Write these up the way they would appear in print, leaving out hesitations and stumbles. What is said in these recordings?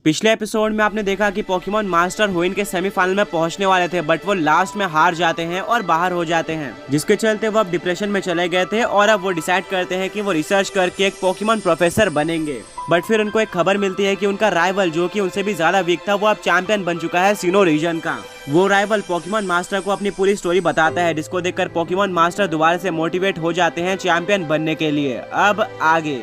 पिछले एपिसोड में आपने देखा कि पोकेमॉन मास्टर हुइन के सेमीफाइनल में पहुंचने वाले थे, बट वो लास्ट में हार जाते हैं और बाहर हो जाते हैं, जिसके चलते वो अब डिप्रेशन में चले गए थे और अब वो डिसाइड करते हैं कि वो रिसर्च करके एक पोकेमॉन प्रोफेसर बनेंगे। बट फिर उनको एक खबर मिलती है कि उनका राइवल जो कि उनसे भी ज्यादा वीक था, वो अब चैंपियन बन चुका है सिनो रीजन का। वो राइवल पोकेमॉन मास्टर को अपनी पूरी स्टोरी बताता है, जिसको देखकर पोकेमॉन मास्टर दोबारा से मोटिवेट हो जाते हैं चैंपियन बनने के लिए। अब आगे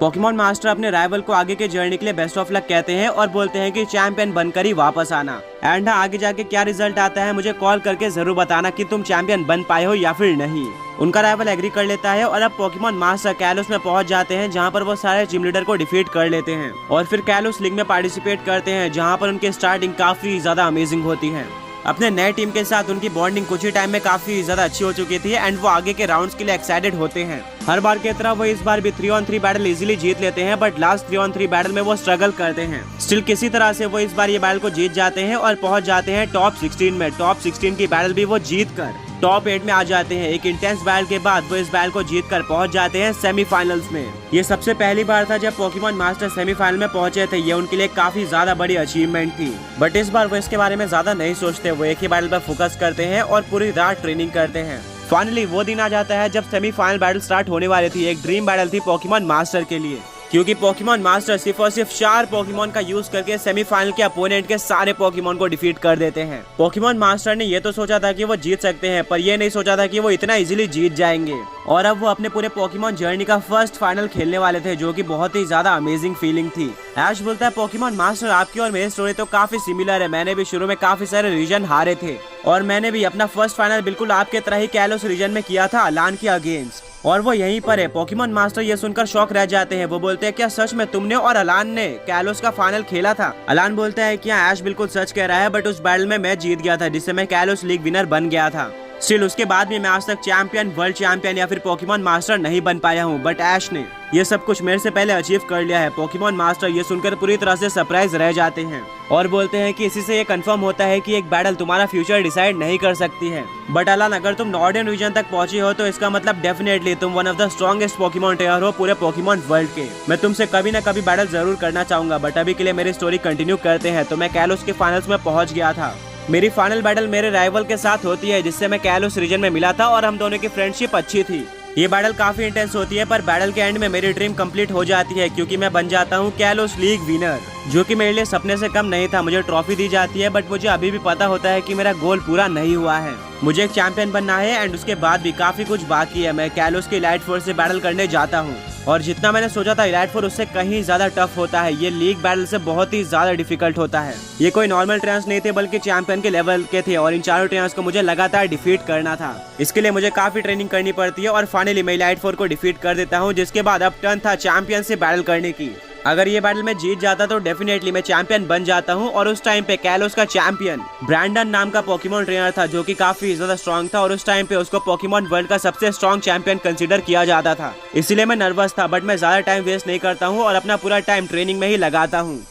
पोकेमॉन मास्टर अपने राइवल को आगे के जर्नी के लिए बेस्ट ऑफ लक कहते हैं और बोलते हैं कि चैंपियन बनकर ही वापस आना। एंड आगे जाके क्या रिजल्ट आता है मुझे कॉल करके जरूर बताना कि तुम चैंपियन बन पाए हो या फिर नहीं। उनका राइवल एग्री कर लेता है और अब पोकेमॉन मास्टर कैलोस में पहुंच जाते हैं, जहां पर वो सारे जिम लीडर को डिफीट कर लेते हैं और फिर कैलोस लीग में पार्टिसिपेट करते हैं, जहां पर उनकी स्टार्टिंग काफी ज्यादा अमेजिंग होती है। अपने नए टीम के साथ उनकी बॉन्डिंग कुछ ही टाइम में काफी ज्यादा अच्छी हो चुकी थी एंड वो आगे के राउंड्स के लिए एक्साइटेड होते हैं। हर बार की तरह वो इस बार भी 3-on-3 बैटल इजीली जीत लेते हैं, बट लास्ट 3-on-3 बैटल में वो स्ट्रगल करते हैं। स्टिल किसी तरह से वो इस बार ये बैटल को जीत जाते हैं और पहुंच जाते हैं टॉप 16 में। टॉप 16 की बैटल भी वो जीत कर टॉप 8 में आ जाते हैं। एक इंटेंस बैटल के बाद वो इस बैटल को जीतकर पहुंच जाते हैं सेमीफाइनल्स में। ये सबसे पहली बार था जब पोकेमॉन मास्टर सेमीफाइनल में पहुंचे थे। ये उनके लिए काफी ज्यादा बड़ी अचीवमेंट थी, बट इस बार वो इसके बारे में ज्यादा नहीं सोचते। वो एक ही बैटल पर फोकस करते हैं और पूरी रात ट्रेनिंग करते हैं। फाइनली वो दिन आ जाता है जब सेमीफाइनल बैटल स्टार्ट होने वाली थी। एक ड्रीम बैटल थी पोकेमॉन मास्टर के लिए, क्योंकि पोकेमॉन मास्टर सिर्फ और सिर्फ 4 पोकेमॉन का यूज करके सेमीफाइनल के अपोनेंट के सारे पोकेमॉन को डिफीट कर देते हैं। पोकेमॉन मास्टर ने ये तो सोचा था कि वो जीत सकते हैं, पर ये नहीं सोचा था कि वो इतना इजीली जीत जाएंगे। और अब वो अपने पूरे पोकेमॉन जर्नी का फर्स्ट फाइनल खेलने वाले थे, जो कि बहुत ही ज्यादा अमेजिंग फीलिंग थी। ऐश बोलता है, पोकेमॉन मास्टर आपकी और मेरी स्टोरी तो काफी सिमिलर है। मैंने भी शुरू में काफी सारे रीजन हारे थे और मैंने भी अपना फर्स्ट फाइनल बिल्कुल आपके तरह ही कैलोस रीजन में किया था, अलान के अगेंस्ट, और वो यहीं पर है। पोकेमॉन मास्टर ये सुनकर शॉक रह जाते हैं। वो बोलते हैं, क्या सच में तुमने और अलान ने कैलोस का फाइनल खेला था? अलान बोलता है कि ऐश बिल्कुल सच कह रहा है, बट उस बैटल में मैं जीत गया था, जिससे मैं कैलोस लीग विनर बन गया था। स्टिल उसके बाद भी मैं आज तक चैंपियन, वर्ल्ड चैंपियन या फिर पोकेमॉन मास्टर नहीं बन पाया हूँ, बट ऐश ने ये सब कुछ मेरे से पहले अचीव कर लिया है। पोकेमॉन मास्टर ये सुनकर पूरी तरह से सरप्राइज रह जाते हैं और बोलते हैं कि इसी से ये कंफर्म होता है कि एक बैटल तुम्हारा फ्यूचर डिसाइड नहीं कर सकती है। बट अलान, अगर तुम नॉर्दर्न रीजन तक पहुंची हो तो इसका मतलब डेफिनेटली तुम one of the strongest Pokemon trainer हो पूरे पोकेमॉन वर्ल्ड के। मैं तुमसे कभी न कभी बैटल जरूर करना चाहूंगा, बट अभी के लिए मेरी स्टोरी कंटिन्यू करते हैं। तो मैं कैलोस के फाइनल्स में पहुंच गया था। मेरी फाइनल बैटल मेरे राइवल के साथ होती है, जिससे मैं कैलोस रीजन में मिला था और हम दोनों की फ्रेंडशिप अच्छी थी। ये बैटल काफी इंटेंस होती है, पर बैटल के एंड में मेरी ड्रीम कंप्लीट हो जाती है, क्योंकि मैं बन जाता हूँ कैलोस लीग विनर, जो कि मेरे लिए सपने से कम नहीं था। मुझे ट्रॉफी दी जाती है, बट मुझे अभी भी पता होता है कि मेरा गोल पूरा नहीं हुआ है। मुझे एक चैंपियन बनना है एंड उसके बाद भी काफी कुछ बाकी है। मैं कैलोस के इलाइट फोर से बैटल करने जाता हूँ और जितना मैंने सोचा था इलाइट फोर उससे कहीं ज्यादा टफ होता है। ये लीग बैटल से बहुत ही ज्यादा डिफिकल्ट होता है। ये कोई नॉर्मल ट्रेनर्स नहीं थे, बल्कि चैंपियन के लेवल के थे और इन चारों ट्रेनर्स को मुझे लगातार डिफीट करना था। इसके लिए मुझे काफी ट्रेनिंग करनी पड़ती है और फाइनली मैं इलाइट फोर को डिफीट कर देता हूँ, जिसके बाद अब टर्न था चैंपियन से बैटल करने की। अगर ये बैटल में जीत जाता तो डेफिनेटली मैं चैंपियन बन जाता हूँ और उस टाइम पे कैलोस का चैंपियन ब्रैंडन नाम का पोकेमॉन ट्रेनर था, जो कि काफी ज्यादा स्ट्रॉन्ग था और उस टाइम पे उसको पोकेमॉन वर्ल्ड का सबसे स्ट्रॉन्ग चैंपियन कंसीडर किया जाता था। इसीलिए मैं नर्वस था, बट मैं ज्यादा टाइम वेस्ट नहीं करता हूँ और अपना पूरा टाइम ट्रेनिंग में ही लगाता हूँ,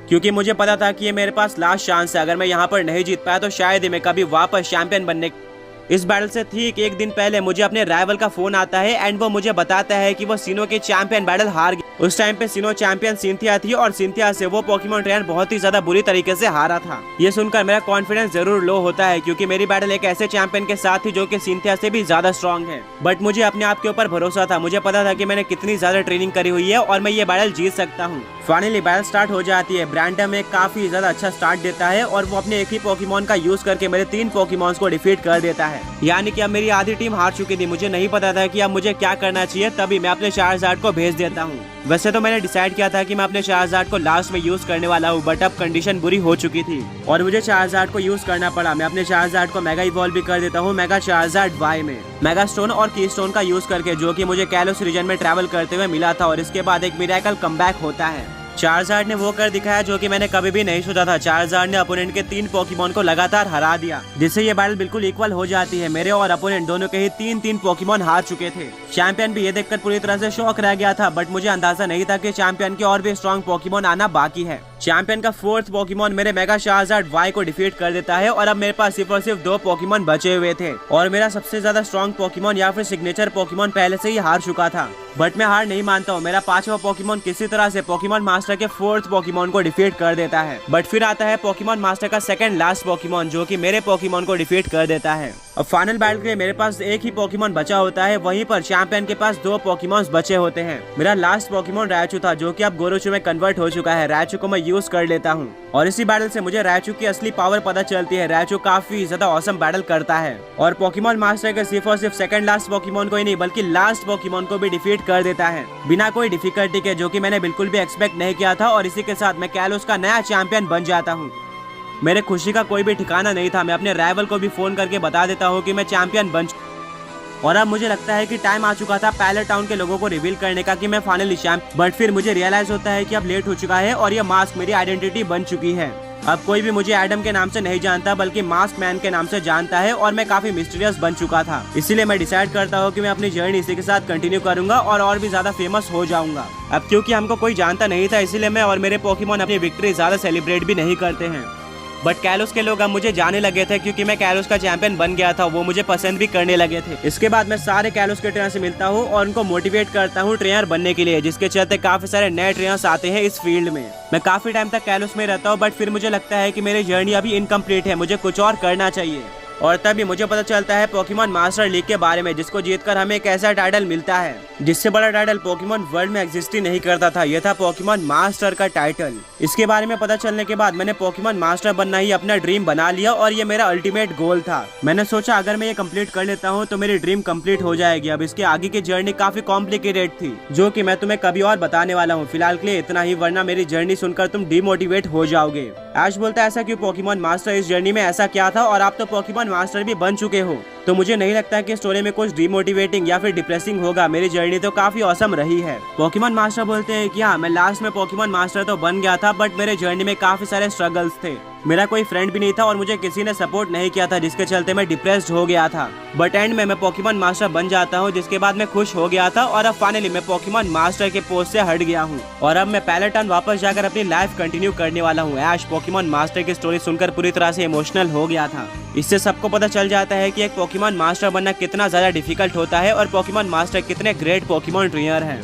क्योंकि मुझे पता था कि ये मेरे पास लास्ट चांस है। अगर मैं यहाँ पर नहीं जीत पाया तो शायद ही मैं कभी वापस चैंपियन बनने। इस बैटल से ठीक एक दिन पहले मुझे अपने राइवल का फोन आता है एंड वो मुझे बताता है कि वो सिनो के चैंपियन बैटल हार गई। उस टाइम पे सिनो चैंपियन सिंथिया थी और सिंथिया से वो पोकेमॉन ट्रेनर बहुत ही ज्यादा बुरी तरीके से हारा था। ये सुनकर मेरा कॉन्फिडेंस जरूर लो होता है, क्योंकि मेरी बैटल एक ऐसे चैंपियन के साथ थी जो कि सिंथिया से भी ज्यादा स्ट्रॉन्ग है। बट मुझे अपने आप के ऊपर भरोसा था। मुझे पता था कि मैंने कितनी ज्यादा ट्रेनिंग करी हुई है और मैं ये बैटल जीत सकता हूँ। फाइनली बैटल स्टार्ट हो जाती है। ब्रैंडन में काफी ज्यादा अच्छा स्टार्ट देता है और वो अपने एक ही पोकेमॉन का यूज करके मेरे 3 पोकेमॉन्स को डिफीट कर देता है। यानी कि अब मेरी आधी टीम हार चुकी थी। मुझे नहीं पता था कि अब मुझे क्या करना चाहिए, तभी मैं अपने चार्जार्ड को भेज देता हूँ। वैसे तो मैंने डिसाइड किया था कि मैं अपने चार्जार्ड को लास्ट में यूज करने वाला हूँ, बट अब कंडीशन बुरी हो चुकी थी और मुझे चार्जार्ड को यूज करना पड़ा। मैं अपने चार्जार्ड को मेगा इवॉल्व भी कर देता हूँ मेगा चार्जार्ड वाई में, मेगा स्टोन और की स्टोन का यूज करके, जो कि मुझे कैलोस रीजन में ट्रैवल करते हुए मिला था। और इसके बाद एक मिरेकल कमबैक होता है। चार्जार्ड ने वो कर दिखाया जो कि मैंने कभी भी नहीं सोचा था। चार्जार्ड ने अपोनेंट के 3 पोकेमॉन को लगातार हरा दिया, जिससे ये बैटल बिल्कुल इक्वल हो जाती है। मेरे और अपोनेंट दोनों के ही 3-3 पोकेमॉन हार चुके थे। चैंपियन भी ये देखकर पूरी तरह से शॉक रह गया था, बट मुझे अंदाजा नहीं था कि चैंपियन के और भी स्ट्रॉन्ग पोकेमॉन आना बाकी है। चैंपियन का फोर्थ पोकेमॉन मेरे मेगा चार्जार्ड वाई को डिफीट कर देता है और अब मेरे पास सिर्फ और सिर्फ 2 पोकेमॉन बचे हुए थे और मेरा सबसे ज्यादा स्ट्रॉन्ग पोकेमॉन या फिर सिग्नेचर पोकेमॉन पहले से ही हार चुका था। बट मैं हार नहीं मानता हूँ। मेरा 5वां पोकेमॉन किसी तरह से पोकेमॉन मास्टर के 4th पोकेमॉन को डिफीट कर देता है। बट फिर आता है पोकेमॉन मास्टर का सेकंड लास्ट पोकेमॉन जो कि मेरे पोकेमॉन को डिफीट कर देता है। अब फाइनल बैटल के लिए मेरे पास एक ही पोकेमॉन बचा होता है, वहीं पर चैंपियन के पास 2 पोकेमॉन्स बचे होते हैं। मेरा लास्ट पोकेमॉन रायचू था जो कि अब गोरोचू में कन्वर्ट हो चुका है। रायचू को मैं यूज कर लेता हूँ और इसी बैटल से मुझे रायचू की असली पावर पता चलती है। रायचू काफी ज्यादा ऑसम बैटल करता है और पोकेमॉन मास्टर के सिर्फ और सिर्फ सेकंड लास्ट पोकेमॉन को ही नहीं बल्कि लास्ट पोकेमॉन को भी डिफीट कर देता है बिना कोई डिफिकल्टी के, जो कि मैंने बिल्कुल भी एक्सपेक्ट नहीं किया था। और इसी के साथ मैं कैलोस का नया चैंपियन बन जाता हूँ। मेरे खुशी का कोई भी ठिकाना नहीं था। मैं अपने राइवल को भी फोन करके बता देता हूँ कि मैं चैंपियन बन और अब मुझे लगता है कि टाइम आ चुका था पैलेट टाउन के लोगों को रिवील करने का कि मैं फाइनली चैंप। बट फिर मुझे रियलाइज होता है कि अब लेट हो चुका है और ये मास्क मेरी आइडेंटिटी बन चुकी है। अब कोई भी मुझे एडम के नाम से नहीं जानता बल्कि मास्क मैन के नाम से जानता है और मैं काफी मिस्टीरियस बन चुका था। इसीलिए मैं डिसाइड करता हूँ कि मैं अपनी जर्नी इसी के साथ कंटिन्यू करूंगा और भी ज्यादा फेमस हो जाऊंगा। अब क्योंकि हमको कोई जानता नहीं था इसीलिए मैं और मेरे पोकेमॉन अपनी विक्ट्री ज्यादा सेलिब्रेट भी नहीं करते हैं। बट कैलोस के लोग अब मुझे जाने लगे थे क्योंकि मैं कैलोस का चैंपियन बन गया था। वो मुझे पसंद भी करने लगे थे। इसके बाद मैं सारे कैलोस के ट्रेनर से मिलता हूँ और उनको मोटिवेट करता हूँ ट्रेनर बनने के लिए, जिसके चलते काफी सारे नए ट्रेनर्स आते हैं इस फील्ड में। मैं काफी टाइम तक कैलोस में रहता हूँ बट फिर मुझे लगता है कि मेरी जर्नी अभी इनकम्प्लीट है, मुझे कुछ और करना चाहिए। और तभी मुझे पता चलता है पोकेमॉन मास्टर लीग के बारे में, जिसको जीतकर हमें एक ऐसा टाइटल मिलता है जिससे बड़ा टाइटल पोकेमॉन वर्ल्ड में एग्जिस्ट ही नहीं करता था। यह था पोकेमॉन मास्टर का टाइटल। इसके बारे में पता चलने के बाद मैंने पोकेमॉन मास्टर बनना ही अपना ड्रीम बना लिया और ये मेरा अल्टीमेट गोल था। मैंने सोचा अगर मैं ये कंप्लीट कर लेता हूँ तो मेरी ड्रीम कंप्लीट हो जाएगी। अब इसके आगे की जर्नी काफी कॉम्प्लिकेटेड थी जो कि मैं तुम्हें कभी और बताने वाला हूँ। फिलहाल के लिए इतना ही, वरना मेरी जर्नी सुनकर तुम डिमोटिवेट हो जाओगे। ऐश बोलता है ऐसा क्यों पोकेमॉन मास्टर, इस जर्नी में ऐसा क्या था और आप तो पोकेमॉन मास्टर भी बन चुके हो। तो मुझे नहीं लगता कि स्टोरी में कुछ डिमोटिवेटिंग या फिर डिप्रेसिंग होगा। मेरी जर्नी तो काफी औसम रही है। पोकेमॉन मास्टर बोलते हैं कि हाँ, मैं लास्ट में पोकेमॉन मास्टर तो बन गया था बट मेरे जर्नी में काफी सारे स्ट्रगल्स थे। मेरा कोई फ्रेंड भी नहीं था और मुझे किसी ने सपोर्ट नहीं किया था, जिसके चलते मैं डिप्रेस्ड हो गया था। बट एंड में मैं पोकेमॉन मास्टर बन जाता हूँ, जिसके बाद मैं खुश हो गया था और अब फाइनली मैं पोकेमॉन मास्टर के पोस्ट से हट गया हूँ और अब मैं पैलेटन वापस जाकर अपनी लाइफ कंटिन्यू करने वाला हूँ। ऐश पोकेमॉन मास्टर की स्टोरी सुनकर पूरी तरह से इमोशनल हो गया था। इससे सबको पता चल जाता है कि एक पोकेमॉन मास्टर बनना कितना ज्यादा डिफिकल्ट होता है और पोकेमॉन मास्टर कितने ग्रेट पोकेमॉन ट्रेनर हैं।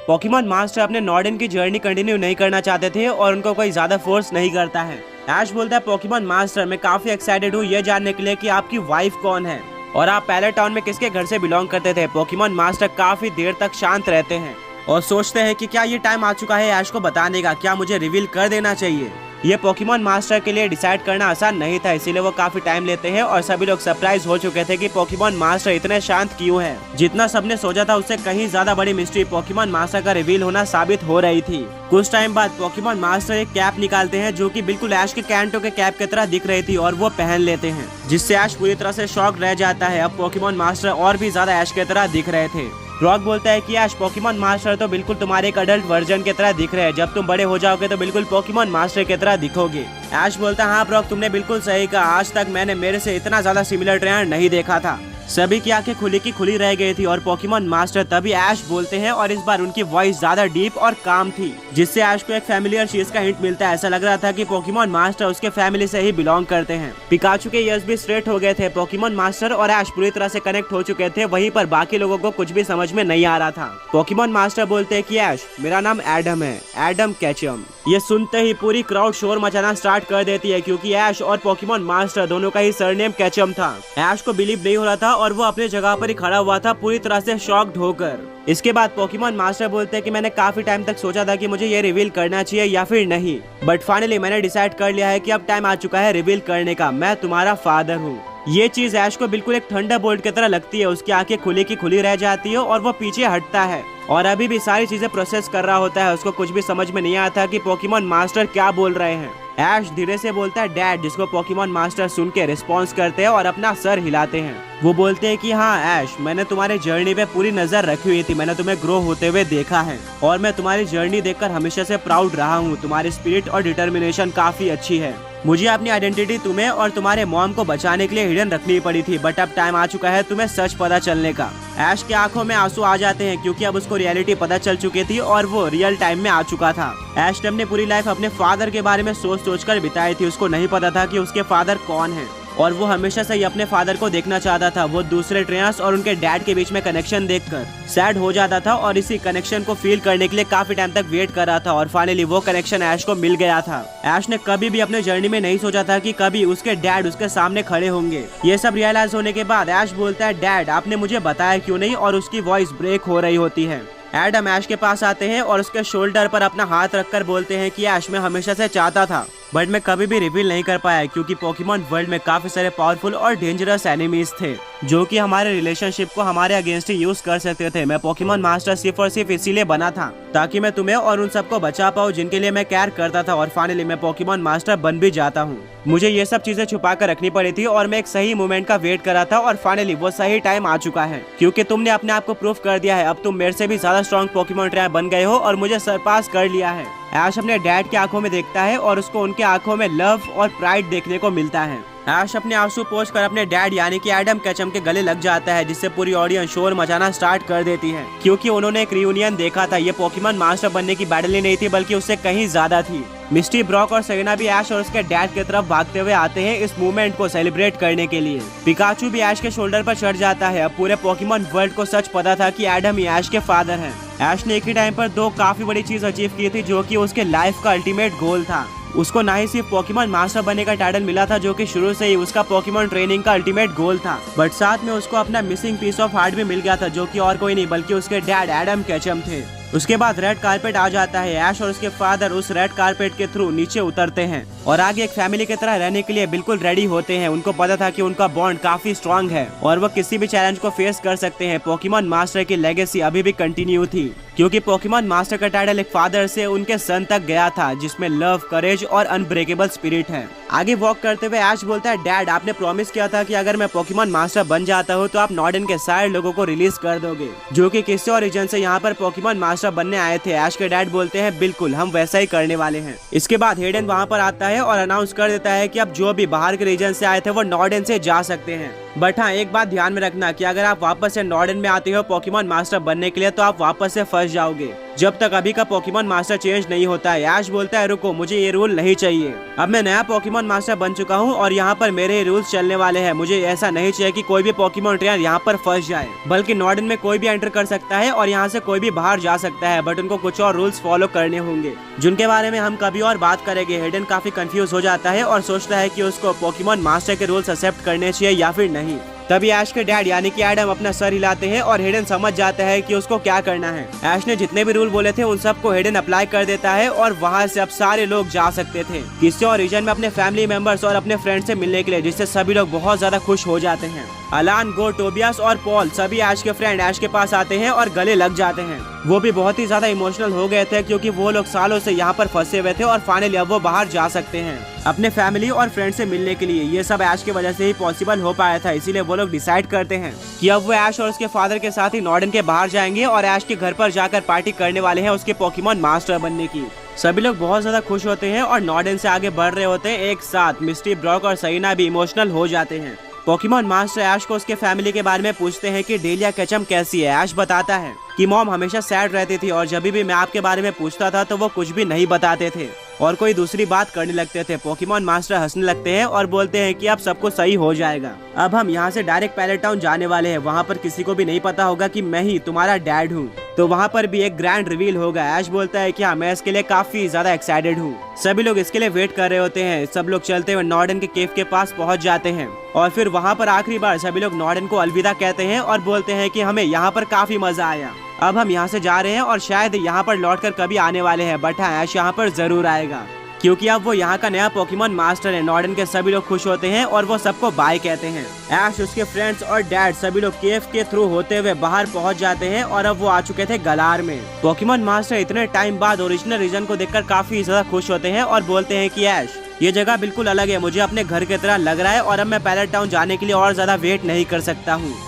पोकेमॉन मास्टर अपने नॉर्डन की जर्नी कंटिन्यू नहीं करना चाहते थे और उनको कोई ज्यादा फोर्स नहीं करता है। ऐश बोलता है पोकेमॉन मास्टर, मैं काफी एक्साइटेड हूँ ये जानने के लिए कि आपकी वाइफ कौन है और आप पैलेट टाउन में किसके घर से बिलोंग करते थे। पोकेमॉन मास्टर काफी देर तक शांत रहते हैं और सोचते हैं कि क्या ये टाइम आ चुका है ऐश को बताने का, क्या मुझे रिवील कर देना चाहिए। ये पोकेमॉन मास्टर के लिए डिसाइड करना आसान नहीं था, इसीलिए वो काफी टाइम लेते हैं और सभी लोग सरप्राइज हो चुके थे कि पोकेमॉन मास्टर इतने शांत क्यों है। जितना सबने सोचा था उससे कहीं ज्यादा बड़ी मिस्ट्री पोकेमॉन मास्टर का रिवील होना साबित हो रही थी। कुछ टाइम बाद पोकेमॉन मास्टर एक कैप निकालते हैं जो कि बिल्कुल ऐश के कैंटो के कैप की तरह दिख रही थी और वो पहन लेते हैं, जिससे ऐश पूरी तरह से शॉक रह जाता है। अब पोकेमॉन मास्टर और भी ज्यादा ऐश की तरह दिख रहे थे। ब्रॉक बोलता है कि ऐश पोकेमॉन मास्टर तो बिल्कुल तुम्हारे एक अडल्ट वर्जन की तरह दिख रहे हैं, जब तुम बड़े हो जाओगे तो बिल्कुल पोकेमॉन मास्टर की तरह दिखोगे। ऐश बोलता है हाँ ब्रॉक, तुमने बिल्कुल सही कहा, आज तक मैंने मेरे से इतना ज्यादा सिमिलर ट्रेनर नहीं देखा था। सभी की आंखें खुली की खुली रह गई थी और पोकेमॉन मास्टर तभी ऐश बोलते हैं और इस बार उनकी वॉइस ज्यादा डीप और काम थी, जिससे ऐश को एक फैमिलियर चीज का हिंट मिलता है। ऐसा लग रहा था कि पोकेमॉन मास्टर उसके फैमिली से ही बिलोंग करते हैं। पिकाचू के ईयर्स भी स्ट्रेट हो गए थे। पोकेमॉन मास्टर और ऐश पूरी तरह से कनेक्ट हो चुके थे, वहीं पर बाकी लोगों को कुछ भी समझ में नहीं आ रहा था। पोकेमॉन मास्टर बोलते हैं कि ऐश, मेरा नाम एडम है, एडम कैचम। ये सुनते ही पूरी क्राउड शोर मचाना स्टार्ट कर देती है क्योंकि ऐश और पोकेमॉन मास्टर दोनों का ही सरनेम कैचम था। ऐश को बिलीव नहीं हो रहा था और वो अपनी जगह पर ही खड़ा हुआ था पूरी तरह से शॉक्ड होकर। इसके बाद पोकेमॉन मास्टर बोलते हैं कि मैंने काफी टाइम तक सोचा था कि मुझे ये रिवील करना चाहिए या फिर नहीं, बट फाइनली मैंने डिसाइड कर लिया है कि अब टाइम आ चुका है रिवील करने का। मैं तुम्हारा फादर हूँ। ये चीज ऐश को बिल्कुल एक थंडर बोल्ट की तरह लगती है। उसकी आंखें खुली की खुली रह जाती है और वो पीछे हटता है और अभी भी सारी चीजें प्रोसेस कर रहा होता है। उसको कुछ भी समझ में नहीं आता कि पोकेमॉन मास्टर क्या बोल रहे हैं। ऐश धीरे से बोलता है डैड, जिसको पोकेमॉन मास्टर सुन के रिस्पॉन्स करते हैं और अपना सर हिलाते हैं। वो बोलते हैं कि हाँ ऐश, मैंने तुम्हारे जर्नी पे पूरी नजर रखी हुई थी, मैंने तुम्हें ग्रो होते हुए देखा है और मैं तुम्हारी जर्नी देखकर हमेशा से प्राउड रहा हूँ। तुम्हारी स्पिरिट और डिटर्मिनेशन काफी अच्छी है। मुझे अपनी आइडेंटिटी तुम्हें और तुम्हारे मॉम को बचाने के लिए हिडन रखनी पड़ी थी, बट अब टाइम आ चुका है तुम्हें सच पता चलने का। ऐश की आंखों में आंसू आ जाते हैं क्योंकि अब उसको रियलिटी पता चल चुकी थी और वो रियल टाइम में आ चुका था। ऐश ने अपनी पूरी लाइफ अपने फादर के बारे में सोच सोच कर बिताई थी। उसको नहीं पता था कि उसके फादर कौन है और वो हमेशा से ही अपने फादर को देखना चाहता था। वो दूसरे ट्रेनर्स और उनके डैड के बीच में कनेक्शन देखकर सैड हो जाता था और इसी कनेक्शन को फील करने के लिए काफी टाइम तक वेट कर रहा था और फाइनली वो कनेक्शन ऐश को मिल गया था। ऐश ने कभी भी अपने जर्नी में नहीं सोचा था कि कभी उसके डैड उसके सामने खड़े होंगे। ये सब रियलाइज होने के बाद ऐश बोलता है, डैड आपने मुझे बताया क्यों नहीं, और उसकी वॉइस ब्रेक हो रही होती है। एडम ऐश के पास आते हैं और उसके शोल्डर पर अपना हाथ रखकर बोलते हैं कि ऐश मैं हमेशा से चाहता था बट मैं कभी भी रिवील नहीं कर पाया क्योंकि पोकेमॉन वर्ल्ड में काफी सारे पावरफुल और डेंजरस एनिमीज थे जो कि हमारे रिलेशनशिप को हमारे अगेंस्ट ही यूज कर सकते थे। मैं पोकेमॉन मास्टर सिर्फ और सिर्फ इसीलिए बना था ताकि मैं तुम्हें और उन सबको बचा पाऊँ जिनके लिए मैं केयर करता था, और फाइनली मैं पोकेमॉन मास्टर बन भी जाता हूँ। मुझे ये सब चीजें छुपा कर रखनी पड़ी थी और मैं एक सही मोमेंट का वेट कर रहा था और फाइनली वो सही टाइम आ चुका है क्योंकि तुमने अपने आप को प्रूफ कर दिया है। अब तुम मेरे से भी ज्यादा स्ट्रॉन्ग पोकेमॉन ट्रेनर बन गए हो और मुझे सरपास कर लिया है। ऐश अपने डैड की आंखों में देखता है और उसको उनके आंखों में लव और प्राइड देखने को मिलता है। ऐश अपने आंसू पोंछ कर अपने डैड यानी कि एडम केचम के गले लग जाता है जिससे पूरी ऑडियंस शोर मचाना स्टार्ट कर देती है क्योंकि उन्होंने एक रियूनियन देखा था। ये पोकेमॉन मास्टर बनने की बैटल ही नहीं थी बल्कि उससे कहीं ज्यादा थी। मिस्टी, ब्रॉक और सेरेना भी ऐश और उसके डैड की तरफ भागते हुए आते हैं इस मूवमेंट को सेलिब्रेट करने के लिए। पिकाचू भी ऐश के शोल्डर पर चढ़ जाता है। अब पूरे पोकेमॉन वर्ल्ड को सच पता था कि एडम ही ऐश के फादर हैं। ऐश ने एक ही टाइम पर दो काफी बड़ी चीज अचीव की थी जो कि उसके लाइफ का अल्टीमेट गोल था। उसको ना ही सिर्फ पोकेमॉन मास्टर बनने का टाइटल मिला था जो कि शुरू से ही उसका पोकेमॉन ट्रेनिंग का अल्टीमेट गोल था, बट साथ में उसको अपना मिसिंग पीस ऑफ हार्ट भी मिल गया था जो कि और कोई नहीं बल्कि उसके डैड एडम केचम थे। उसके बाद रेड कारपेट आ जाता है। ऐश और उसके फादर उस रेड कारपेट के थ्रू नीचे उतरते हैं और आगे एक फैमिली की तरह रहने के लिए बिल्कुल रेडी होते हैं। उनको पता था कि उनका बॉन्ड काफी स्ट्रांग है और वो किसी भी चैलेंज को फेस कर सकते हैं। पोकेमॉन मास्टर की लेगेसी अभी भी कंटिन्यू थी क्योंकि पोकेमॉन मास्टर का टाइटल एक फादर से उनके सन तक गया था जिसमें लव, करेज और अनब्रेकेबल स्पिरिट है। आगे वॉक करते हुए ऐश बोलता है, डैड आपने प्रॉमिस किया था कि अगर मैं पोकेमॉन मास्टर बन जाता हूँ तो आप नॉर्डन के सारे लोगों को रिलीज कर दोगे जो कि किसी और रीजन से यहाँ पर पोकेमॉन मास्टर बनने आए थे। ऐश के डैड बोलते हैं, बिल्कुल हम वैसा ही करने वाले हैं। इसके बाद हेडन वहाँ पर आता है और अनाउंस कर देता है कि अब जो भी बाहर के रीजन से आए थे वो नॉर्डन से जा सकते हैं। बट हाँ, एक बात ध्यान में रखना कि अगर आप वापस से नॉर्डन में आते हो पोकेमॉन मास्टर बनने के लिए तो आप वापस से फंस जाओगे जब तक अभी का पोकेमॉन मास्टर चेंज नहीं होता है। ऐश बोलता है, रुको मुझे ये रूल नहीं चाहिए। अब मैं नया पोकेमॉन मास्टर बन चुका हूँ और यहाँ पर मेरे रूल्स चलने वाले हैं। मुझे ऐसा नहीं चाहिए कि कोई भी पोकेमॉन ट्रेनर यहाँ पर फंस जाए, बल्कि नॉर्डन में कोई भी एंटर कर सकता है और यहाँ से कोई भी बाहर जा सकता है, बट उनको कुछ और रूल्स फॉलो करने होंगे जिनके बारे में हम कभी और बात करेंगे। हेडन काफी कंफ्यूज हो जाता है और सोचता है कि उसको पोकेमॉन मास्टर के रूल्स एक्सेप्ट करने चाहिए या फिर नहीं। तभी ऐश के डैड यानी कि एडम अपना सर हिलाते हैं और हेडन समझ जाता है कि उसको क्या करना है। ऐश ने जितने भी रूल बोले थे उन सबको हेडन अप्लाई कर देता है और वहाँ से अब सारे लोग जा सकते थे किसी और रीजन में अपने फैमिली मेंबर्स और अपने फ्रेंड से मिलने के लिए, जिससे सभी लोग बहुत ज्यादा खुश हो जाते हैं। अलान, गो, टोबियास और पॉल सभी ऐश के फ्रेंड ऐश के पास आते हैं और गले लग जाते हैं। वो भी बहुत ही ज्यादा इमोशनल हो गए थे क्योंकि वो लोग सालों से यहाँ पर फंसे हुए थे और फाइनली अब वो बाहर जा सकते हैं अपने फैमिली और फ्रेंड से मिलने के लिए। ये सब ऐश की वजह से ही पॉसिबल हो पाया था, इसीलिए वो लोग डिसाइड करते हैं कि अब वो ऐश और उसके फादर के साथ ही नॉर्डन के बाहर जाएंगे और ऐश के घर पर जाकर पार्टी करने वाले हैं उसके पोकेमॉन मास्टर बनने की। सभी लोग बहुत ज्यादा खुश होते हैं और नॉर्डन से आगे बढ़ रहे होते हैं एक साथ। मिस्टी, ब्रॉक और सेरेना भी इमोशनल हो जाते हैं। पोकेमॉन मास्टर ऐश को उसके फैमिली के बारे में पूछते हैं कि डेलिया केचम कैसी है। ऐश बताता है कि मॉम हमेशा सैड रहती थी और जब भी मैं आपके बारे में पूछता था तो वो कुछ भी नहीं बताते थे और कोई दूसरी बात करने लगते थे। पोकेमॉन मास्टर हंसने लगते हैं और बोलते हैं कि अब सब कुछ सही हो जाएगा। अब हम यहाँ से डायरेक्ट पैलेट टाउन जाने वाले हैं। वहाँ पर किसी को भी नहीं पता होगा कि मैं ही तुम्हारा डैड हूँ, तो वहाँ पर भी एक ग्रैंड रिवील होगा। ऐश बोलता है कि हाँ, मैं इसके लिए काफी ज्यादा एक्साइटेड हूँ। सभी लोग इसके लिए वेट कर रहे होते हैं। सब लोग चलते हुए नॉर्डन के केव के पास पहुँच जाते हैं और फिर वहाँ पर आखिरी बार सभी लोग नॉर्डन को अलविदा कहते हैं और बोलते हैं कि हमें यहाँ पर काफी मजा आया। अब हम यहाँ से जा रहे हैं और शायद यहाँ पर लौटकर कभी आने वाले हैं, बट हाँ, ऐश यहाँ पर जरूर आएगा क्योंकि अब वो यहाँ का नया पोकेमॉन मास्टर है। नॉर्डन के सभी लोग खुश होते हैं और वो सबको बाय कहते हैं। ऐश, उसके फ्रेंड्स और डैड सभी लोग केव के थ्रू होते हुए बाहर पहुँच जाते हैं और अब वो आ चुके थे गलार में। पोकेमॉन मास्टर इतने टाइम बाद ओरिजिनल रीजन को देखकर काफी ज्यादा खुश होते हैं और बोलते हैं कि ऐश, ये जगह बिल्कुल अलग है, मुझे अपने घर की तरह लग रहा है और अब मैं पैलेट टाउन जाने के लिए और ज्यादा वेट नहीं कर सकता हूँ।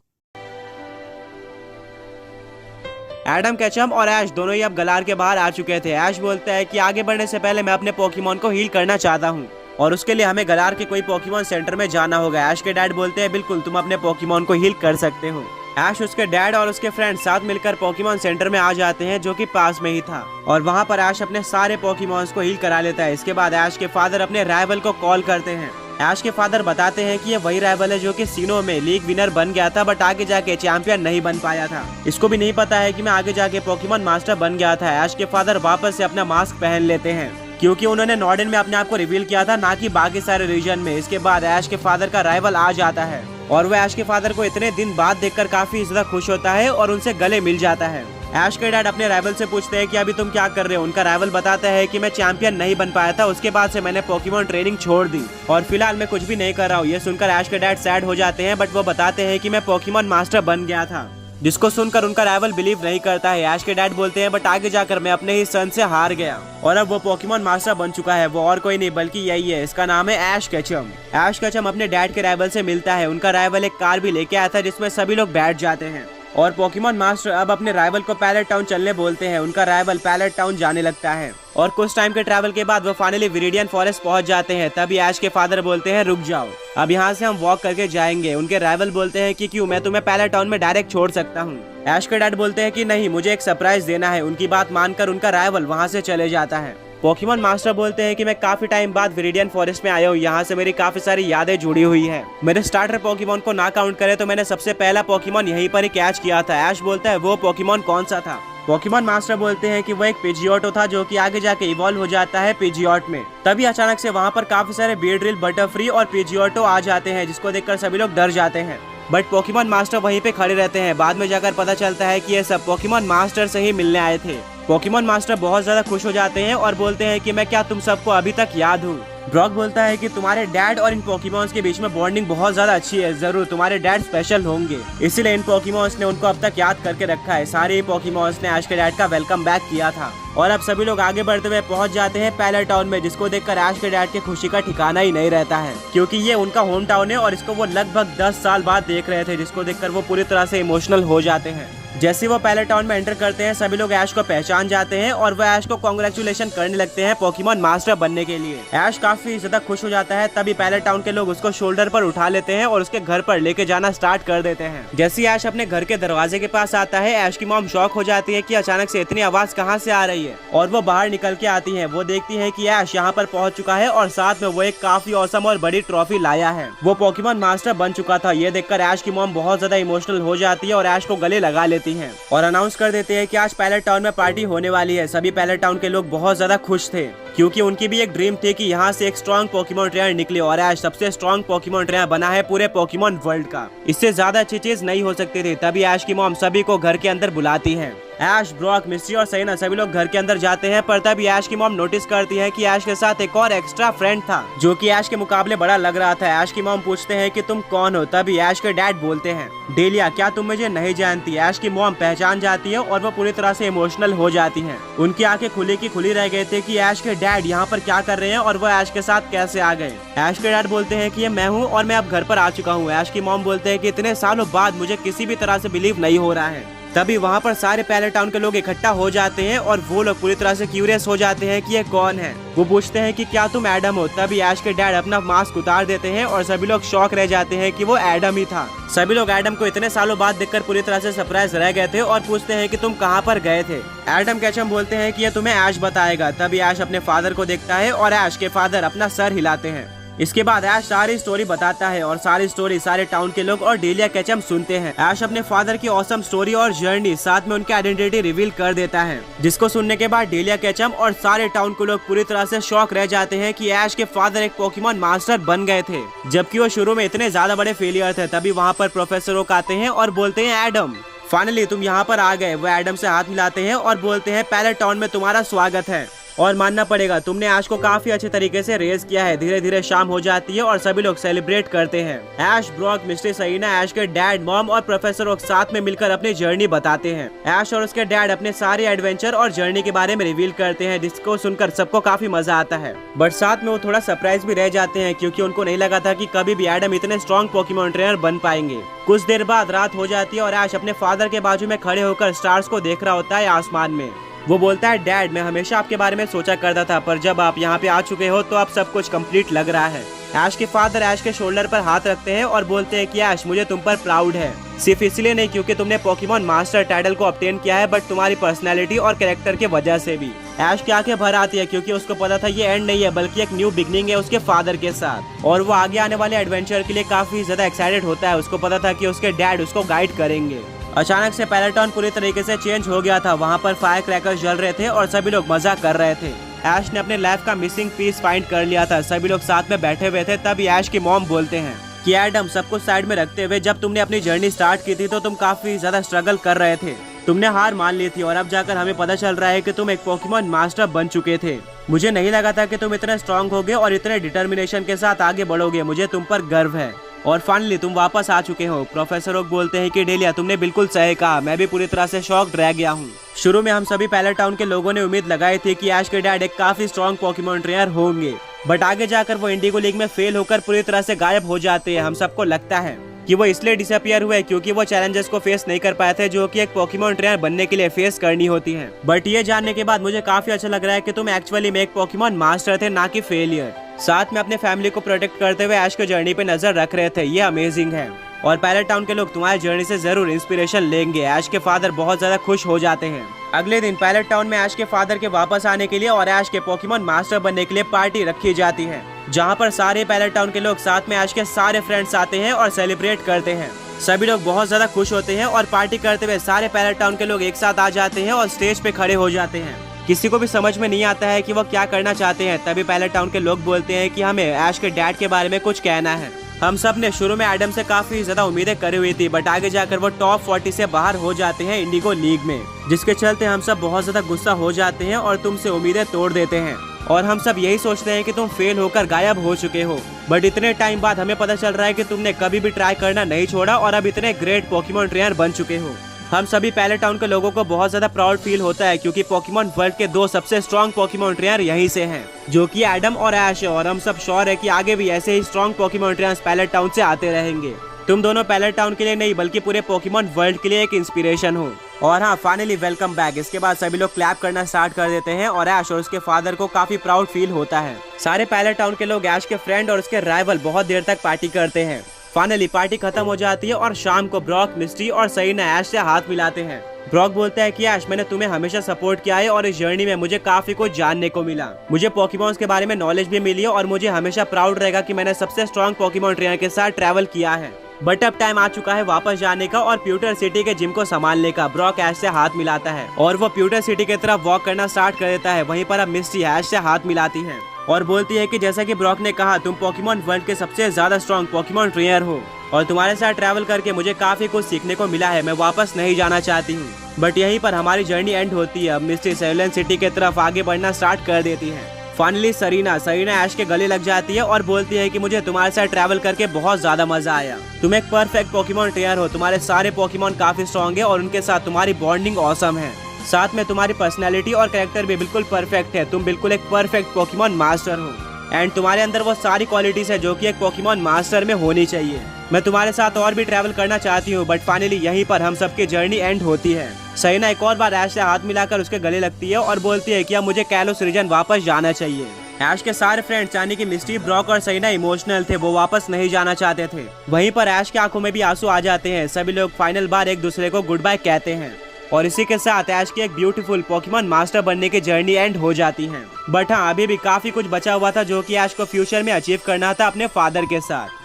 एडम केचम और ऐश दोनों ही अब गलार के बाहर आ चुके थे। ऐश बोलता है कि आगे बढ़ने से पहले मैं अपने पोकेमॉन को हील करना चाहता हूँ। और उसके लिए हमें गलार के कोई पोकेमॉन सेंटर में जाना होगा। ऐश के डैड बोलते हैं बिल्कुल तुम अपने पोकेमॉन को हील कर सकते हो। ऐश, उसके डैड और उसके फ्रेंड साथ मिलकर पोकेमॉन सेंटर में आ जाते हैं जो कि पास में ही था और वहाँ पर ऐश अपने सारे पोकेमॉन्स को हील करा लेता है। इसके बाद ऐश के फादर अपने राइवल को कॉल करते हैं। ऐश के फादर बताते हैं कि ये वही राइवल है जो कि सीनो में लीग विनर बन गया था बट आगे जाके चैंपियन नहीं बन पाया था। इसको भी नहीं पता है कि मैं आगे जाके पोकेमॉन मास्टर बन गया था। ऐश के फादर वापस से अपना मास्क पहन लेते हैं क्योंकि उन्होंने नॉर्डन में अपने आप को रिवील किया था, ना कि बाकी सारे रीजन में। इसके बाद ऐश के फादर का राइवल आ जाता है और वह ऐश के फादर को इतने दिन बाद देखकर काफी ज्यादा खुश होता है और उनसे गले मिल जाता है। ऐश के डैड अपने राइवल से पूछते हैं कि अभी तुम क्या कर रहे हो। उनका राइवल बताता है कि मैं चैंपियन नहीं बन पाया था, उसके बाद से मैंने पोकेमॉन ट्रेनिंग छोड़ दी और फिलहाल मैं कुछ भी नहीं कर रहा हूँ। ये सुनकर ऐश के डैड सैड हो जाते हैं बट वो बताते हैं कि मैं पोकेमॉन मास्टर बन गया था, जिसको सुनकर उनका राइवल बिलीव नहीं करता है। ऐश के डैड बोलते हैं बट आगे जाकर मैं अपने ही सन से हार गया और अब वो पोकेमॉन मास्टर बन चुका है। वो और कोई नहीं बल्कि यही है, इसका नाम है ऐश केचम। ऐश केचम अपने डैड के राइवल से मिलता है। उनका राइवल एक कार भी लेके आया था जिसमें सभी लोग बैठ जाते हैं और पोकेमॉन मास्टर अब अपने राइवल को पैलेट टाउन चलने बोलते हैं। उनका राइवल पैलेट टाउन जाने लगता है और कुछ टाइम के ट्रैवल के बाद वो फाइनली विरिडियन फॉरेस्ट पहुंच जाते हैं। तभी ऐश के फादर बोलते हैं रुक जाओ, अब यहाँ से हम वॉक करके जाएंगे। उनके राइवल बोलते हैं कि क्यों, मैं तुम्हें पैलेट टाउन में डायरेक्ट छोड़ सकता हूँ। ऐश के डैड बोलते हैं कि नहीं, मुझे एक सरप्राइज देना है। उनकी बात मानकर उनका राइवल वहाँ से चले जाता है। पोकेमॉन मास्टर बोलते हैं कि मैं काफी टाइम बाद विरिडियन फॉरेस्ट में आया हूँ, यहाँ से मेरी काफी सारी यादें जुड़ी हुई है। मेरे स्टार्टर पोकेमॉन को ना काउंट करे तो मैंने सबसे पहला पोकेमॉन यहीं पर ही कैच किया था। ऐश बोलता है वो पोकेमॉन कौन सा था। पोकेमॉन मास्टर बोलते हैं कि वो एक पिजियोटो था जो कि आगे जाके इवॉल्व हो जाता है पिजियोट में। तभी अचानक से वहाँ पर काफी सारे बीड्रिल, बटरफ्री और पिजियोटो आ जाते हैं जिसको देखकर सभी लोग डर जाते हैं बट पोकेमॉन मास्टर वहीं पे खड़े रहते हैं। बाद में जाकर पता चलता है कि ये सब पोकेमॉन मास्टर से ही मिलने आए थे। पोकेमॉन मास्टर बहुत ज्यादा खुश हो जाते हैं और बोलते हैं कि मैं क्या तुम सबको अभी तक याद हूँ। ब्रॉक बोलता है कि तुम्हारे डैड और इन पोकेमॉन्स के बीच में बॉन्डिंग बहुत ज्यादा अच्छी है, जरूर तुम्हारे डैड स्पेशल होंगे, इसीलिए इन पोकेमॉन्स ने उनको अब तक याद करके रखा है। सारे पोकेमॉन्स ने ऐश के डैड का वेलकम बैक किया था और अब सभी लोग आगे बढ़ते हुए पहुंच जाते हैं पैलेट टाउन में, जिसको देखकर ऐश के डैड के खुशी का ठिकाना ही नहीं रहता है क्योंकि ये उनका होम टाउन है और इसको वो लगभग 10 साल बाद देख रहे थे, जिसको देखकर वो पूरी तरह से इमोशनल हो जाते हैं। जैसे वो पैलेट टाउन में एंटर करते हैं सभी लोग ऐश को पहचान जाते हैं और वो ऐश को कांग्रेचुलेशन करने लगते हैं पोकेमॉन मास्टर बनने के लिए। ऐश काफी ज्यादा खुश हो जाता है। तभी पैलेट टाउन के लोग उसको शोल्डर पर उठा लेते हैं और उसके घर पर लेके जाना स्टार्ट कर देते हैं। जैसे ऐश अपने घर के दरवाजे के पास आता है, ऐश की मॉम शॉक हो जाती है कि अचानक से इतनी आवाज कहाँ से आ रही है और वो बाहर निकल के आती है। वो देखती है कि ऐश यहाँ पर पहुंच चुका है और साथ में वो एक काफी औसम और बड़ी ट्रॉफी लाया है। वो पोकेमॉन मास्टर बन चुका था। ये देखकर ऐश की मॉम बहुत ज्यादा इमोशनल हो जाती है और ऐश को गले लगा लेती है और अनाउंस कर देते हैं कि आज पैलेट टाउन में पार्टी होने वाली है। सभी पैलेट टाउन के लोग बहुत ज्यादा खुश थे क्योंकि उनकी भी एक ड्रीम थी कि यहाँ से एक स्ट्रॉन्ग पोकेमॉन ट्रेनर निकले और ऐश सबसे स्ट्रॉन्ग पोकेमॉन ट्रेनर बना है पूरे पोकेमॉन वर्ल्ड का। इससे ज्यादा अच्छी चीज नहीं हो सकती थी। तभी ऐश की मॉम सभी को घर के अंदर बुलाती है। ऐश, ब्रॉक, मिस्ट्री और सैना सभी लोग घर के अंदर जाते हैं पर तभी ऐश की मॉम नोटिस करती है कि ऐश के साथ एक और एक्स्ट्रा फ्रेंड था जो कि ऐश के मुकाबले बड़ा लग रहा था। ऐश की मॉम पूछते हैं कि तुम कौन हो। तभी ऐश के डैड बोलते हैं डेलिया, क्या तुम मुझे नहीं जानती। ऐश की मॉम पहचान जाती है और वो पूरी तरह से इमोशनल हो जाती है। उनकी आंखें खुली की खुली रह गए थे कि ऐश के डैड यहाँ पर क्या कर रहे हैं और वो ऐश के साथ कैसे आ गए। ऐश के डैड बोलते हैं कि ये मैं हूँ और मैं अब घर पर आ चुका हूँ। ऐश की मॉम बोलते हैं कि इतने सालों बाद मुझे किसी भी तरह से बिलीव नहीं हो रहा है। तभी वहाँ पर सारे पैलेट टाउन के लोग इकट्ठा हो जाते हैं और वो लोग पूरी तरह से क्यूरियस हो जाते हैं कि ये कौन है। वो पूछते हैं कि क्या तुम एडम हो। तभी ऐश के डैड अपना मास्क उतार देते हैं और सभी लोग शॉक रह जाते हैं कि वो एडम ही था। सभी लोग एडम को इतने सालों बाद देखकर पूरी तरह से सरप्राइज रह गए थे और पूछते हैं कि तुम कहाँ पर गए थे। एडम केचम बोलते हैं कि ये तुम्हें ऐश बताएगा। तभी ऐश अपने फादर को देखता है और ऐश के फादर अपना सर हिलाते हैं। इसके बाद ऐश सारी स्टोरी बताता है और सारी स्टोरी सारे टाउन के लोग और डेलिया केचम सुनते हैं। ऐश अपने फादर की ऑसम स्टोरी और जर्नी साथ में उनकी आइडेंटिटी रिवील कर देता है, जिसको सुनने के बाद डेलिया केचम और सारे टाउन के लोग पूरी तरह से शॉक रह जाते हैं कि ऐश के फादर एक पोकेमॉन मास्टर बन गए थे जबकि वो शुरू में इतने ज्यादा बड़े फेलियर थे। तभी वहाँ पर प्रोफेसर ओक आते हैं और बोलते हैं एडम, फाइनली तुम यहाँ पर आ गए। वो एडम से हाथ मिलाते हैं और बोलते हैं पैलेट टाउन में तुम्हारा स्वागत है और मानना पड़ेगा तुमने ऐश को काफी अच्छे तरीके से रेस किया है। धीरे धीरे शाम हो जाती है और सभी लोग सेलिब्रेट करते हैं। ऐश, ब्रॉक, मिस्ट्री, सैना, ऐश के डैड, मॉम और प्रोफेसर ओक साथ में मिलकर अपनी जर्नी बताते हैं। ऐश और उसके डैड अपने सारे एडवेंचर और जर्नी के बारे में रिवील करते हैं, जिसको सुनकर सबको काफी मजा आता है। बट साथ में वो थोड़ा सरप्राइज भी रह जाते हैं क्योंकि उनको नहीं लगा था कि कभी भी एडम इतने स्ट्रॉन्ग पोकेमॉन ट्रेनर बन पाएंगे। कुछ देर बाद रात हो जाती है और ऐश अपने फादर के बाजू में खड़े होकर स्टार्स को देख रहा होता है आसमान में। वो बोलता है डैड मैं हमेशा आपके बारे में सोचा करता था, पर जब आप यहाँ पे आ चुके हो तो अब सब कुछ कंप्लीट लग रहा है। ऐश के फादर ऐश के शोल्डर पर हाथ रखते हैं और बोलते हैं कि ऐश मुझे तुम पर प्राउड है, सिर्फ इसलिए नहीं क्योंकि तुमने पोकेमॉन मास्टर टाइटल को ऑब्टेन किया है, बट तुम्हारी पर्सनैलिटी और कैरेक्टर की वजह से भी। ऐश की आंखें भर आती है क्योंकि उसको पता था ये एंड नहीं है बल्कि एक न्यू बिगनिंग है उसके फादर के साथ, और वो आगे आने वाले एडवेंचर के लिए काफी ज्यादा एक्साइटेड होता है। उसको पता था कि उसके डैड उसको गाइड करेंगे। अचानक से पैलेटाउन पूरी तरीके से चेंज हो गया था। वहाँ पर फायर क्रैकर्स जल रहे थे और सभी लोग मजा कर रहे थे। ऐश ने अपने लाइफ का मिसिंग पीस फाइंड कर लिया था। सभी लोग साथ में बैठे हुए थे। तभी ऐश की मॉम बोलते हैं कि एडम, सब कुछ साइड में रखते हुए जब तुमने अपनी जर्नी स्टार्ट की थी तो तुम काफी ज्यादा स्ट्रगल कर रहे थे, तुमने हार मान ली थी और अब जाकर हमें पता चल रहा है कि तुम एक पोकेमॉन मास्टर बन चुके थे। मुझे नहीं लगा था कि तुम इतने स्ट्रांग होगे और इतने डिटर्मिनेशन के साथ आगे बढ़ोगे। मुझे तुम पर गर्व है और फाइनली तुम वापस आ चुके हो। प्रोफेसर ओक बोलते हैं कि डेलिया तुमने बिल्कुल सही कहा, मैं भी पूरी तरह से शॉक्ड रह गया हूँ। शुरू में हम सभी पैलेटाउन के लोगों ने उम्मीद लगाई थी कि ऐश के डैड एक काफी स्ट्रॉन्ग पोकेमॉन ट्रेनर होंगे, बट आगे जाकर वो इंडिगो लीग में फेल होकर पूरी तरह से गायब हो जाते हैं। हम सबको लगता है कि वो इसलिए डिसअपियर हुए क्योंकि वो चैलेंजेस को फेस नहीं कर पाए थे जो कि एक पोकेमॉन ट्रेनर बनने के लिए फेस करनी होती है। बट ये जानने के बाद मुझे काफी अच्छा लग रहा है कि तुम एक्चुअली में एक पोकेमॉन मास्टर थे, ना कि फेलियर। साथ में अपने फैमिली को प्रोटेक्ट करते हुए ऐश के जर्नी पे नजर रख रहे थे। ये अमेजिंग है और पैलेटाउन के लोग तुम्हारी जर्नी से जरूर इंस्पिरेशन लेंगे। ऐश के फादर बहुत ज्यादा खुश हो जाते हैं। अगले दिन पैलेटाउन में ऐश के फादर के वापस आने के लिए और ऐश के पोकेमॉन मास्टर बनने के लिए पार्टी रखी जाती है, जहाँ पर सारे पैलेटाउन के लोग साथ में ऐश के सारे फ्रेंड्स आते हैं और सेलिब्रेट करते हैं। सभी लोग बहुत ज्यादा खुश होते हैं और पार्टी करते हुए सारे पैलेटाउन के लोग एक साथ आ जाते हैं और स्टेज पे खड़े हो जाते हैं। किसी को भी समझ में नहीं आता है कि वो क्या करना चाहते हैं। तभी पैलेटाउन के लोग बोलते हैं कि हमें ऐश के डैड के बारे में कुछ कहना है। हम सब ने शुरू में एडम से काफी ज्यादा उम्मीदें करी हुई थी, बट आगे जाकर वो टॉप 40 से बाहर हो जाते हैं इंडिगो लीग में, जिसके चलते हम सब बहुत ज्यादा गुस्सा हो जाते हैं और तुमसे उम्मीदें तोड़ देते हैं। और हम सब यही सोचते हैं कि तुम फेल होकर गायब हो चुके हो, बट इतने टाइम बाद हमें पता चल रहा है कि तुमने कभी भी ट्राई करना नहीं छोड़ा और अब इतने ग्रेट पोकेमॉन ट्रेनर बन चुके हो। हम सभी पैलेटाउन के लोगों को बहुत ज्यादा प्राउड फील होता है क्योंकि पोकेमॉन वर्ल्ड के दो सबसे स्ट्रॉन्ग पोकेमॉन ट्रेनर यहीं से हैं, जो कि एडम और ऐश है। और हम सब श्योर है कि आगे भी ऐसे ही स्ट्रॉन्ग पोकेमॉन ट्रेनर्स पैलेटाउन से आते रहेंगे। तुम दोनों पैलेटाउन के लिए नहीं बल्कि पूरे पोकेमॉन वर्ल्ड के लिए एक इंस्पिरेशन हो। और हाँ, फाइनली वेलकम बैक। इसके बाद सभी लोग क्लैप करना स्टार्ट कर देते हैं और ऐश और उसके फादर को काफी प्राउड फील होता है। सारे पैलेटाउन के लोग ऐश के फ्रेंड और उसके राइवल बहुत देर तक पार्टी करते हैं। फाइनली पार्टी खत्म हो जाती है और शाम को ब्रॉक, मिस्टी और सरीना ऐश से हाथ मिलाते हैं। ब्रॉक बोलता है कि ऐश, मैंने तुम्हें हमेशा सपोर्ट किया है और इस जर्नी में मुझे काफी कुछ जानने को मिला। मुझे पोकेमॉन्स के बारे में नॉलेज भी मिली है और मुझे हमेशा प्राउड रहेगा कि मैंने सबसे स्ट्रॉन्ग पोकेमॉन ट्रेनर के साथ ट्रैवल किया है। बट अब टाइम आ चुका है वापस जाने का और प्यूटर सिटी के जिम को संभालने का। ब्रॉक ऐश से हाथ मिलाता है और वो प्यूटर सिटी की तरफ वॉक करना स्टार्ट कर देता है। वहीं पर अब मिस्टी ऐश से हाथ मिलाती है और बोलती है कि जैसा कि ब्रॉक ने कहा, तुम पोकेमॉन वर्ल्ड के सबसे ज्यादा स्ट्रॉन्ग पोकेमॉन ट्रेनर हो और तुम्हारे साथ ट्रैवल करके मुझे काफी कुछ सीखने को मिला है। मैं वापस नहीं जाना चाहती हूँ। बट यहीं पर हमारी जर्नी एंड होती है। अब मिस्टी सेवलन सिटी की तरफ आगे बढ़ना स्टार्ट कर देती है। फाइनली सरीना ऐश के गले लग जाती है और बोलती है कि मुझे तुम्हारे साथ ट्रैवल करके बहुत ज्यादा मजा आया। तुम एक परफेक्ट पोकेमॉन ट्रेनर हो। तुम्हारे सारे पोकेमॉन काफी स्ट्रॉन्ग है और उनके साथ तुम्हारी बॉन्डिंग ऑसम है। साथ में तुम्हारी पर्सनैलिटी और कैरेक्टर भी बिल्कुल परफेक्ट है। तुम बिल्कुल एक परफेक्ट पोकेमॉन मास्टर हो एंड तुम्हारे अंदर वो सारी क्वालिटीज है जो कि एक पोकेमॉन मास्टर में होनी चाहिए। मैं तुम्हारे साथ और भी ट्रैवल करना चाहती हूँ। बट फाइनली यहीं पर हम सबकी जर्नी एंड होती है। सरीना एक और बार ऐश से हाथ मिलाकर उसके गले लगती है और बोलती है कि अब मुझे कैलोस रीजन वापस जाना चाहिए। ऐश के सारे फ्रेंड्स यानी कि मिस्टी, ब्रॉक और सरीना इमोशनल थे। वो वापस नहीं जाना चाहते थे। वहीं पर ऐश की आंखों में भी आंसू आ जाते हैं। सभी लोग फाइनल बार एक दूसरे को गुड बाय कहते हैं और इसी के साथ ऐश की एक ब्यूटीफुल पोकेमॉन मास्टर बनने की जर्नी एंड हो जाती है। बट हाँ, अभी भी काफी कुछ बचा हुआ था जो कि ऐश को फ्यूचर में अचीव करना था अपने फादर के साथ।